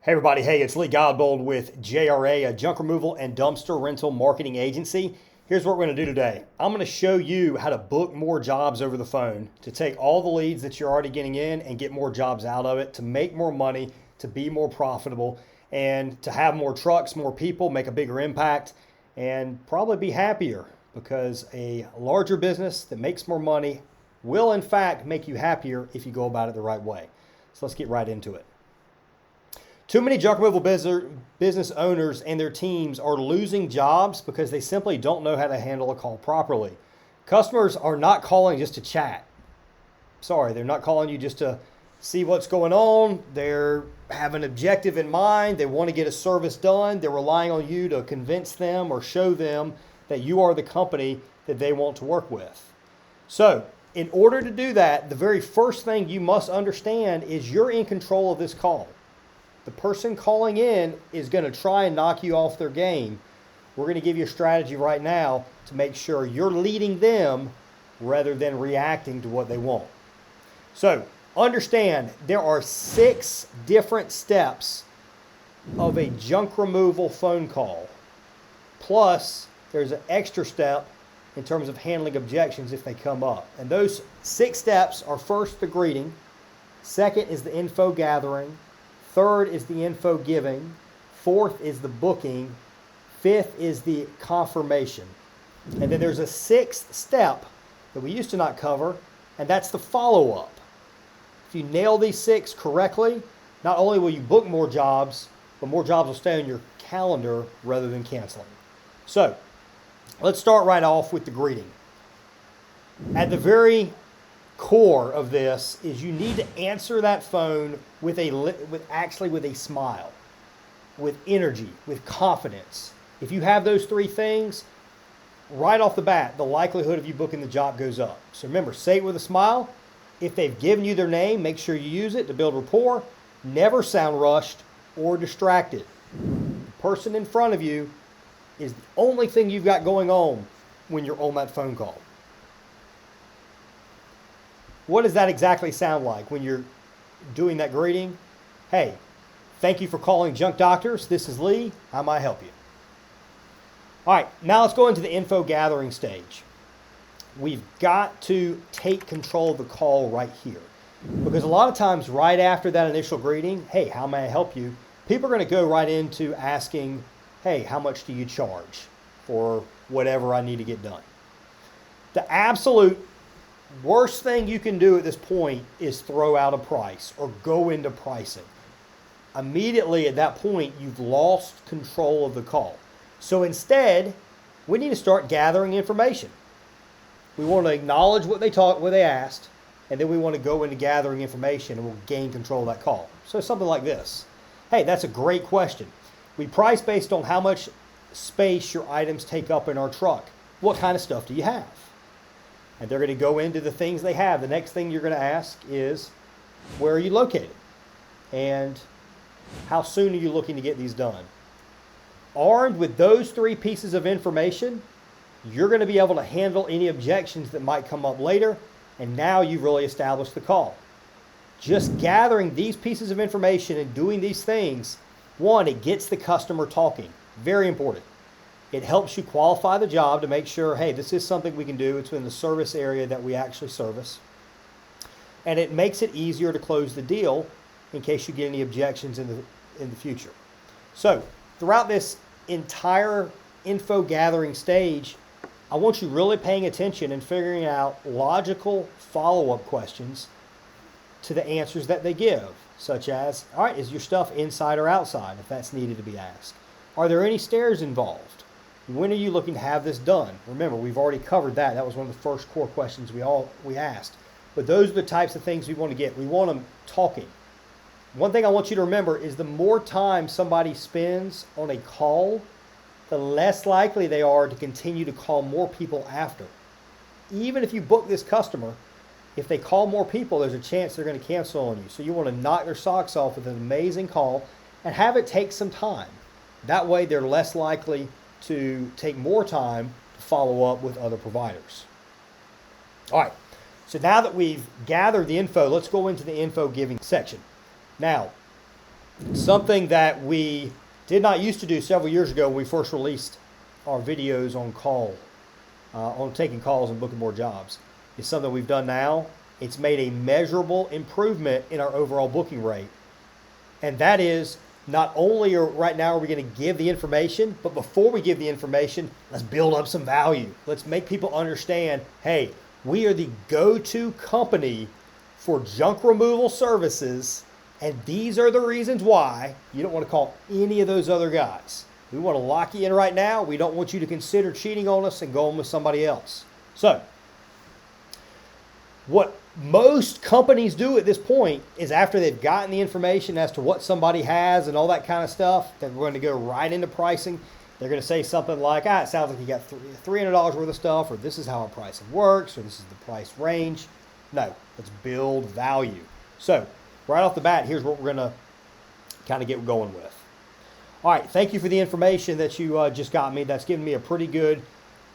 Hey everybody, hey, it's Lee Godbold with JRA, a junk removal and dumpster rental marketing agency. Here's what we're going to do today. I'm going to show you how to book more jobs over the phone, to take all the leads that you're already getting in and get more jobs out of it, to make more money, to be more profitable, and to have more trucks, more people, make a bigger impact, and probably be happier, because a larger business that makes more money will in fact make you happier if you go about it the right way. So let's get right into it. Too many junk removal business owners and their teams are losing jobs because they simply don't know how to handle a call properly. Customers are not calling just to chat. Sorry, they're not calling you just to see what's going on. They have an objective in mind. They want to get a service done. They're relying on you to convince them or show them that you are the company that they want to work with. So, in order to do that, the very first thing you must understand is you're in control of this call. The person calling in is going to try and knock you off their game. We're going to give you a strategy right now to make sure you're leading them rather than reacting to what they want. So understand there are 6 different steps of a junk removal phone call. Plus, there's an extra step in terms of handling objections if they come up. And those 6 steps are: first, the greeting. Second is the info gathering. Third is the info giving. Fourth is the booking. Fifth is the confirmation. And then there's a 6th step that we used to not cover, and that's the follow-up. If you nail these 6 correctly, not only will you book more jobs, but more jobs will stay on your calendar rather than canceling. So let's start right off with the greeting. At the very core of this is you need to answer that phone with a smile, with energy, with confidence. If you have those 3 things, right off the bat, the likelihood of you booking the job goes up. So remember, say it with a smile. If they've given you their name, make sure you use it to build rapport. Never sound rushed or distracted. The person in front of you is the only thing you've got going on when you're on that phone call. What does that exactly sound like when you're doing that greeting? Hey, thank you for calling Junk Doctors. This is Lee. How may I help you? All right, now let's go into the info gathering stage. We've got to take control of the call right here, because a lot of times right after that initial greeting, hey, how may I help you? People are going to go right into asking, hey, how much do you charge for whatever I need to get done? The absolute worst thing you can do at this point is throw out a price or go into pricing. Immediately at that point, you've lost control of the call. So instead, we need to start gathering information. We want to acknowledge what they asked, and then we want to go into gathering information, and we'll gain control of that call. So something like this. Hey, that's a great question. We price based on how much space your items take up in our truck. What kind of stuff do you have? And they're going to go into the things they have. The next thing you're going to ask is, where are you located? And how soon are you looking to get these done? Armed with those 3 pieces of information, you're going to be able to handle any objections that might come up later. And now you've really established the call. Just gathering these pieces of information and doing these things, one, it gets the customer talking. Very important. It helps you qualify the job to make sure, hey, this is something we can do. It's in the service area that we actually service. And it makes it easier to close the deal in case you get any objections in the future. So throughout this entire info gathering stage, I want you really paying attention and figuring out logical follow-up questions to the answers that they give, such as, all right, is your stuff inside or outside, if that's needed to be asked? Are there any stairs involved? When are you looking to have this done? Remember, we've already covered that. That was one of the first core questions we asked. But those are the types of things we want to get. We want them talking. One thing I want you to remember is the more time somebody spends on a call, the less likely they are to continue to call more people after. Even if you book this customer, if they call more people, there's a chance they're going to cancel on you. So you want to knock their socks off with an amazing call and have it take some time. That way they're less likely to take more time to follow up with other providers. All right, so now that we've gathered the info, let's go into the info giving section. Now, Something that we did not used to do several years ago when we first released our videos on call, on taking calls and booking more jobs, is something we've done now. It's made a measurable improvement in our overall booking rate. And that is, not only right now are we going to give the information, but before we give the information, let's build up some value. Let's make people understand, hey, we are the go-to company for junk removal services, and these are the reasons why you don't want to call any of those other guys. We want to lock you in right now. We don't want you to consider cheating on us and going with somebody else. So, what most companies do at this point is after they've gotten the information as to what somebody has and all that kind of stuff, then we're going to go right into pricing. They're going to say something like, it sounds like you got $300 worth of stuff, or this is how our pricing works, or this is the price range. No, let's build value. So right off the bat, here's what we're going to kind of get going with. All right, thank you for the information that you just got me. That's given me a pretty good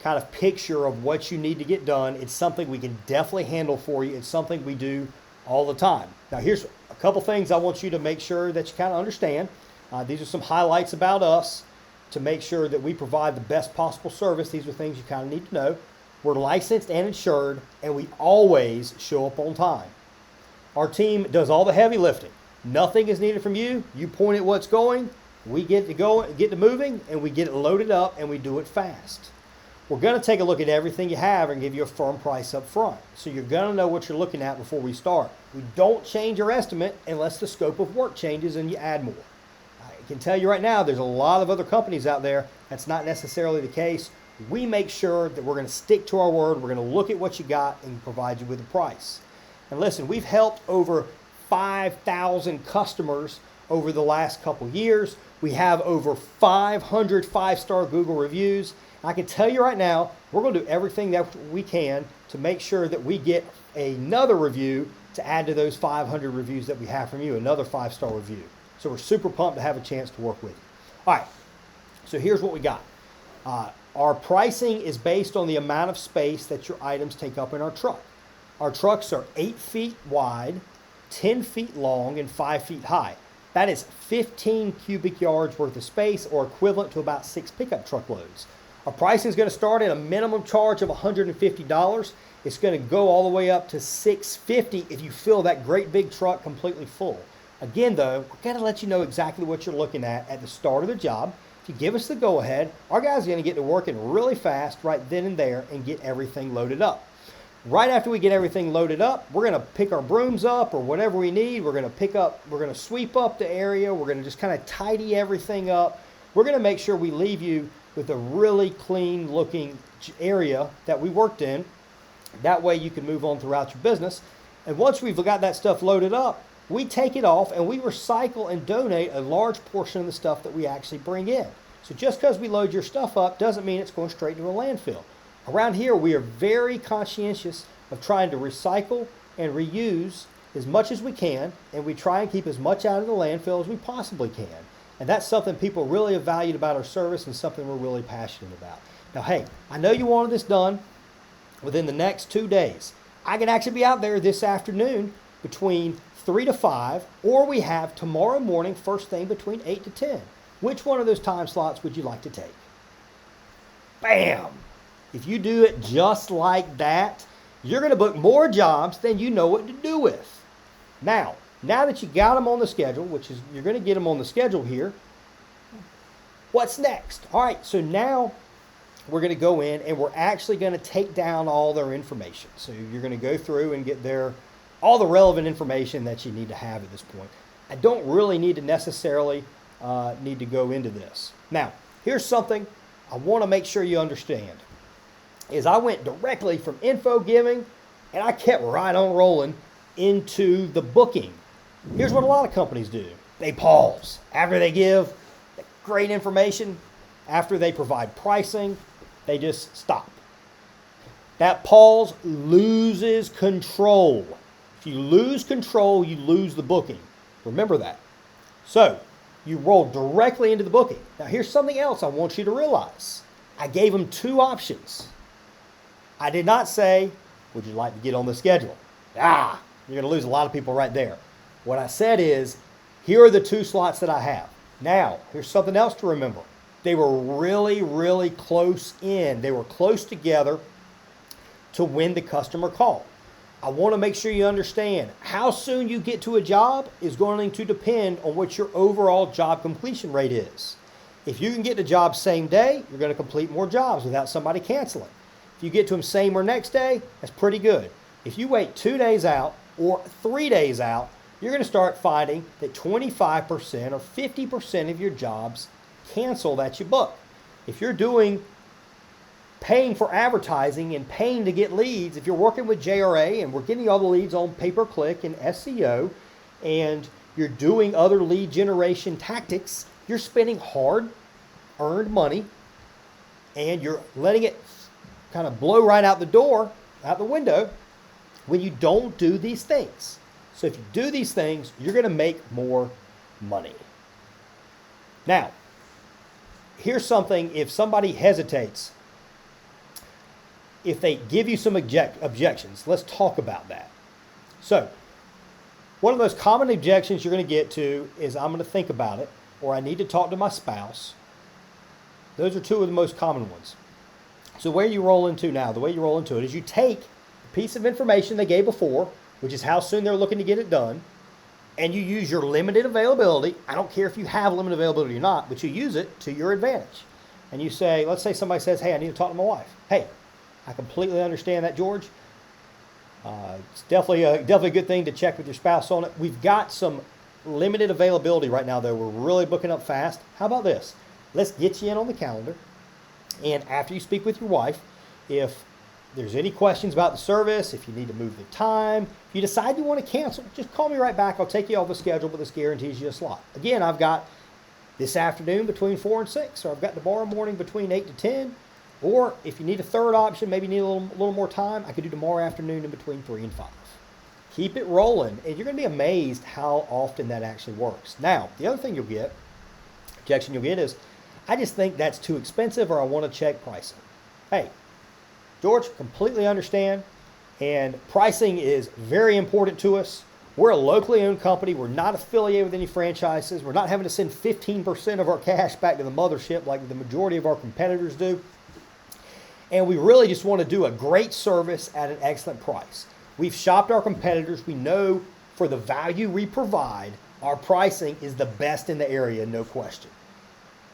kind of picture of what you need to get done. It's something we can definitely handle for you. It's something we do all the time. Now, here's a couple things I want you to make sure that you kind of understand. These are some highlights about us to make sure that we provide the best possible service. These are things you kind of need to know. We're licensed and insured, and we always show up on time. Our team does all the heavy lifting. Nothing is needed from you. You point at what's going, we get to moving, and we get it loaded up, and we do it fast. We're going to take a look at everything you have and give you a firm price up front. So you're going to know what you're looking at before we start. We don't change your estimate unless the scope of work changes and you add more. I can tell you right now, there's a lot of other companies out there. That's not necessarily the case. We make sure that we're going to stick to our word. We're going to look at what you got and provide you with a price. And listen, we've helped over 5,000 customers over the last couple years. We have over 500 five-star Google reviews. I can tell you right now, we're going to do everything that we can to make sure that we get another review to add to those 500 reviews that we have from you, another 5-star review. So we're super pumped to have a chance to work with you. All right, so here's what we got. Our pricing is based on the amount of space that your items take up in our truck. Our trucks are 8 feet wide, 10 feet long, and 5 feet high. That is 15 cubic yards worth of space, or equivalent to about 6 pickup truckloads. Our pricing is going to start at a minimum charge of $150. It's going to go all the way up to $650 if you fill that great big truck completely full. Again, though, we're going to let you know exactly what you're looking at the start of the job. If you give us the go-ahead, our guys are going to get to working really fast right then and there and get everything loaded up. Right after we get everything loaded up, we're going to pick our brooms up or whatever we need. We're going to sweep up the area. We're going to just kind of tidy everything up. We're going to make sure we leave you with a really clean looking area that we worked in. That way you can move on throughout your business. And once we've got that stuff loaded up, we take it off and we recycle and donate a large portion of the stuff that we actually bring in. So just because we load your stuff up doesn't mean it's going straight to a landfill. Around here, we are very conscientious of trying to recycle and reuse as much as we can, and we try and keep as much out of the landfill as we possibly can. And that's something people really have valued about our service and something we're really passionate about. Now, hey, I know you wanted this done within the next 2 days. I can actually be out there this afternoon between 3 to 5, or we have tomorrow morning, first thing between 8 to 10. Which one of those time slots would you like to take? Bam! If you do it just like that, you're going to book more jobs than you know what to do with. Now that you got them on the schedule, which is you're going to get them on the schedule here, what's next? All right, so now we're going to go in and we're actually going to take down all their information. So you're going to go through and get all the relevant information that you need to have at this point. I don't really need to necessarily need to go into this. Now, here's something I want to make sure you understand. Is I went directly from info giving and I kept right on rolling into the booking. Here's what a lot of companies do. They pause. After they give great information, after they provide pricing, they just stop. That pause loses control. If you lose control, you lose the booking. Remember that. So, you roll directly into the booking. Now, here's something else I want you to realize. I gave them 2 options. I did not say, would you like to get on the schedule? You're going to lose a lot of people right there. What I said is, Here are the 2 slots that I have. Now, here's something else to remember. They were really, really close in. They were close together to when the customer called. I want to make sure you understand how soon you get to a job is going to depend on what your overall job completion rate is. If you can get the job same day, you're going to complete more jobs without somebody canceling. If you get to them same or next day, that's pretty good. If you wait 2 days out or 3 days out, you're going to start finding that 25% or 50% of your jobs cancel that you book. If you're paying for advertising and paying to get leads, if you're working with JRA and we're getting all the leads on pay-per-click and SEO, and you're doing other lead generation tactics, you're spending hard-earned money and you're letting it kind of blow right out the door, out the window, when you don't do these things. So if you do these things, you're going to make more money. Now, here's something, if somebody hesitates, if they give you some objections, let's talk about that. So, one of the most common objections you're going to get to is I'm going to think about it, or I need to talk to my spouse. Those are 2 of the most common ones. So where you roll into now, the way you roll into it is you take a piece of information they gave before, which is how soon they're looking to get it done, and you use your limited availability. I don't care if you have limited availability or not, but you use it to your advantage. And you say, let's say somebody says, hey, I need to talk to my wife. Hey, I completely understand that, George. It's definitely a good thing to check with your spouse on it. We've got some limited availability right now, though. We're really booking up fast. How about this? Let's get you in on the calendar. And after you speak with your wife, if there's any questions about the service, if you need to move the time, if you decide you want to cancel, just call me right back. I'll take you off the schedule, but this guarantees you a slot. Again, I've got this afternoon between 4 and 6, or I've got tomorrow morning between 8 to 10. Or if you need a third option, maybe need a little more time, I could do tomorrow afternoon in between 3 and 5. Keep it rolling, and you're going to be amazed how often that actually works. Now, the other thing objection you'll get is, I just think that's too expensive, or I want to check pricing. Hey, George, completely understand, and pricing is very important to us. We're a locally owned company. We're not affiliated with any franchises. We're not having to send 15% of our cash back to the mothership like the majority of our competitors do. And we really just want to do a great service at an excellent price. We've shopped our competitors. We know for the value we provide, our pricing is the best in the area, no question.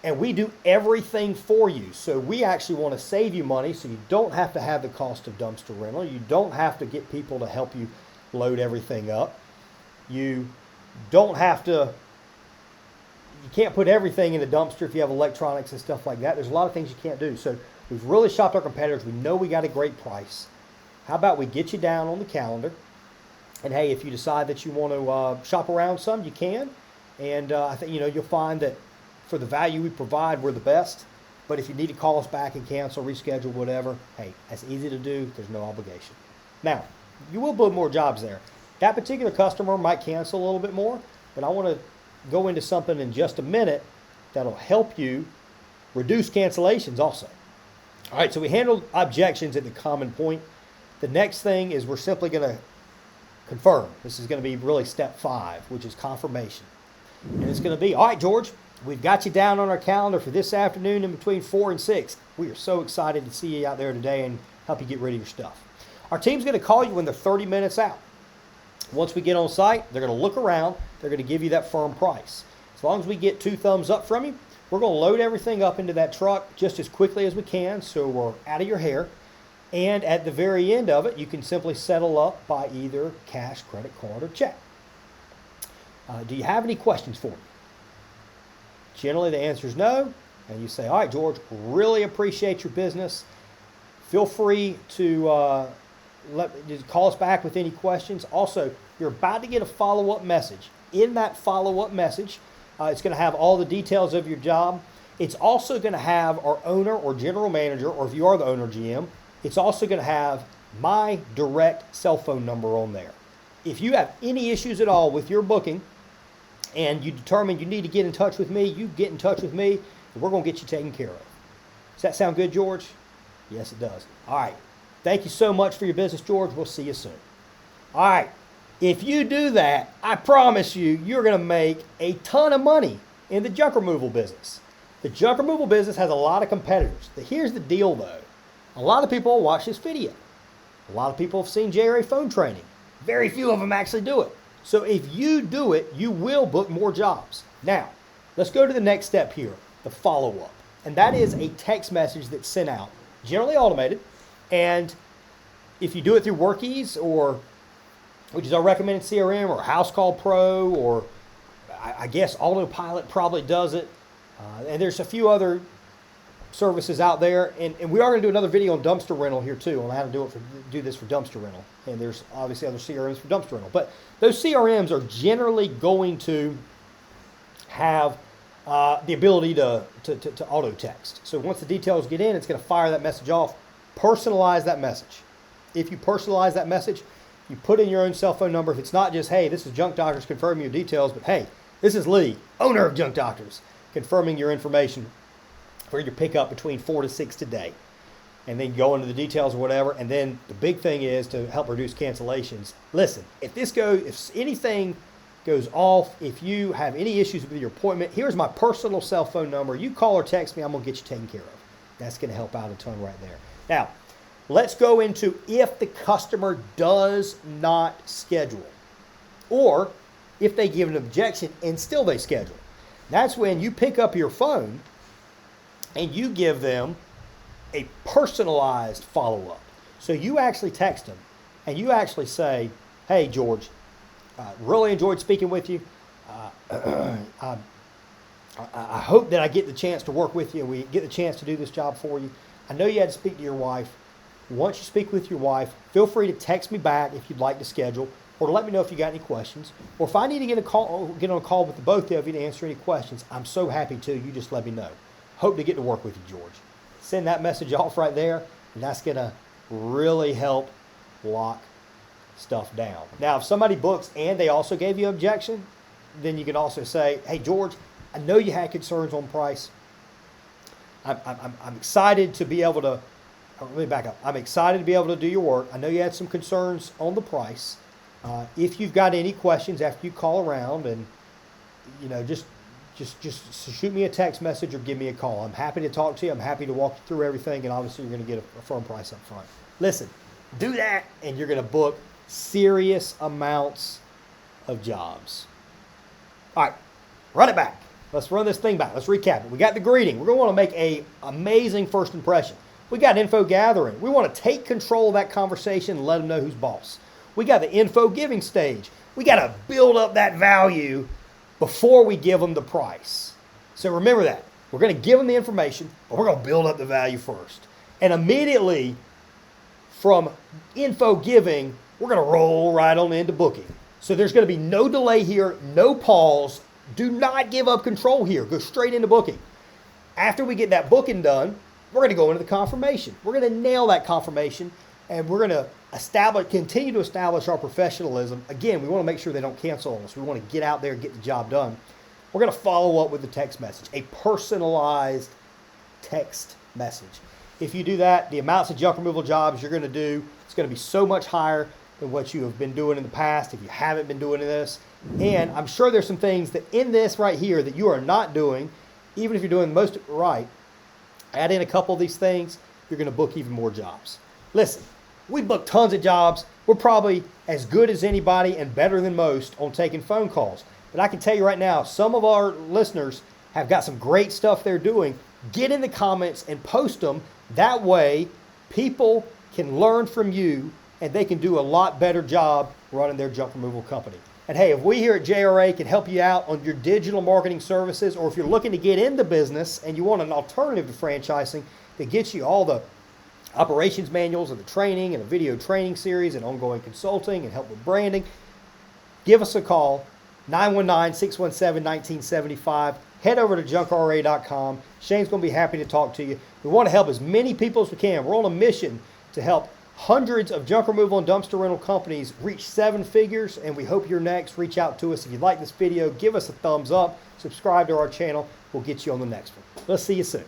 And we do everything for you. So we actually want to save you money so you don't have to have the cost of dumpster rental. You don't have to get people to help you load everything up. You don't have to, you can't put everything in a dumpster if you have electronics and stuff like that. There's a lot of things you can't do. So we've really shopped our competitors. We know we got a great price. How about we get you down on the calendar? And hey, if you decide that you want to shop around some, you can. And I think you'll find that for the value we provide, we're the best. But if you need to call us back and cancel, reschedule, whatever, hey, that's easy to do. There's no obligation. Now, you will build more jobs there. That particular customer might cancel a little bit more, but I want to go into something in just a minute that'll help you reduce cancellations also. All right, so we handled objections at the common point. The next thing is we're simply going to confirm. This is going to be really step 5, which is confirmation. And it's going to be, all right, George, we've got you down on our calendar for this afternoon in between 4 and 6. We are so excited to see you out there today and help you get rid of your stuff. Our team's going to call you when they're 30 minutes out. Once we get on site, they're going to look around. They're going to give you that firm price. As long as we get 2 thumbs up from you, we're going to load everything up into that truck just as quickly as we can so we're out of your hair. And at the very end of it, you can simply settle up by either cash, credit card, or check. Do you have any questions for me? Generally, the answer is no. And you say, all right, George, really appreciate your business. Feel free to just call us back with any questions. Also, you're about to get a follow-up message. In that follow-up message, it's going to have all the details of your job. It's also going to have our owner or general manager, or if you are the owner or GM, it's also going to have my direct cell phone number on there. If you have any issues at all with your booking and you determine you need to get in touch with me, you get in touch with me, and we're going to get you taken care of. Does that sound good, George? Yes, it does. All right. Thank you so much for your business, George. We'll see you soon. All right. If you do that, I promise you, you're going to make a ton of money in the junk removal business. The junk removal business has a lot of competitors. Here's the deal, though. A lot of people watch this video. A lot of people have seen JRA phone training. Very few of them actually do it. So if you do it, you will book more jobs. Now, let's go to the next step here, the follow-up. And that is a text message that's sent out, generally automated. And if you do it through WorkEase, or which is our recommended CRM, or House Call Pro, or I guess Autopilot probably does it. And there's a few other services out there. And we are going to do another video on dumpster rental here too, on how to do this for dumpster rental. And there's obviously other CRMs for dumpster rental. But those CRMs are generally going to have the ability to auto text. So once the details get in, it's going to fire that message off. Personalize that message. If you personalize that message, you put in your own cell phone number. If it's not just, hey, this is Junk Doctors confirming your details, but hey, this is Lee, owner of Junk Doctors, confirming your information for your pickup between 4 to 6 today. And then go into the details or whatever. And then the big thing is to help reduce cancellations. Listen, if anything goes off, if you have any issues with your appointment, here's my personal cell phone number. You call or text me, I'm going to get you taken care of. That's going to help out a ton right there. Now, let's go into if the customer does not schedule, or if they give an objection and still they schedule. That's when you pick up your phone and you give them a personalized follow-up. So you actually text them and you actually say, hey, George, really enjoyed speaking with you. I hope that I get the chance to work with you and we get the chance to do this job for you. I know you had to speak to your wife. Once you speak with your wife, feel free to text me back if you'd like to schedule, or to let me know if you got any questions. Or if I need to get on a call with the both of you to answer any questions, I'm so happy to. You just let me know. Hope to get to work with you, George. Send that message off right there, and that's going to really help lock stuff down. Now, if somebody books and they also gave you an objection, then you can also say, hey, George, I know you had concerns on price. I'm excited to be able to, let me back up. I'm excited to be able to do your work. I know you had some concerns on the price. If you've got any questions after you call around, and just shoot me a text message or give me a call. I'm happy to talk to you. I'm happy to walk you through everything, and obviously you're going to get a firm price up front. Listen, do that, and you're going to book serious amounts of jobs. All right, run it back. Let's run this thing back. Let's recap it. We got the greeting. We're going to want to make an amazing first impression. We got info gathering. We want to take control of that conversation and let them know who's boss. We got the info giving stage. We got to build up that value before we give them the price. So remember that. We're going to give them the information, but we're going to build up the value first. And immediately from info giving, we're going to roll right on into booking. So there's going to be no delay here, no pause. Do not give up control here. Go straight into booking. After we get that booking done, we're going to go into the confirmation. We're going to nail that confirmation, and we're going to continue to establish our professionalism. Again, we want to make sure they don't cancel on us. We want to get out there and get the job done. We're going to follow up with the text message, a personalized text message. If you do that, the amounts of junk removal jobs you're going to do, it's going to be so much higher than what you have been doing in the past if you haven't been doing this. And I'm sure there's some things that in this right here that you are not doing, even if you're doing most of it right. Add in a couple of these things, you're going to book even more jobs. Listen, we book tons of jobs. We're probably as good as anybody and better than most on taking phone calls. But I can tell you right now, some of our listeners have got some great stuff they're doing. Get in the comments and post them. That way, people can learn from you and they can do a lot better job running their junk removal company. And hey, if we here at JRA can help you out on your digital marketing services, or if you're looking to get into business and you want an alternative to franchising that gets you all the operations manuals and the training and a video training series and ongoing consulting and help with branding, give us a call, 919-617-1975. Head over to junkrra.com. Shane's going to be happy to talk to you. We want to help as many people as we can. We're on a mission to help hundreds of junk removal and dumpster rental companies reach 7 figures, and we hope you're next. Reach out to us. If you like this video, give us a thumbs up. Subscribe to our channel. We'll get you on the next one. Let's see you soon.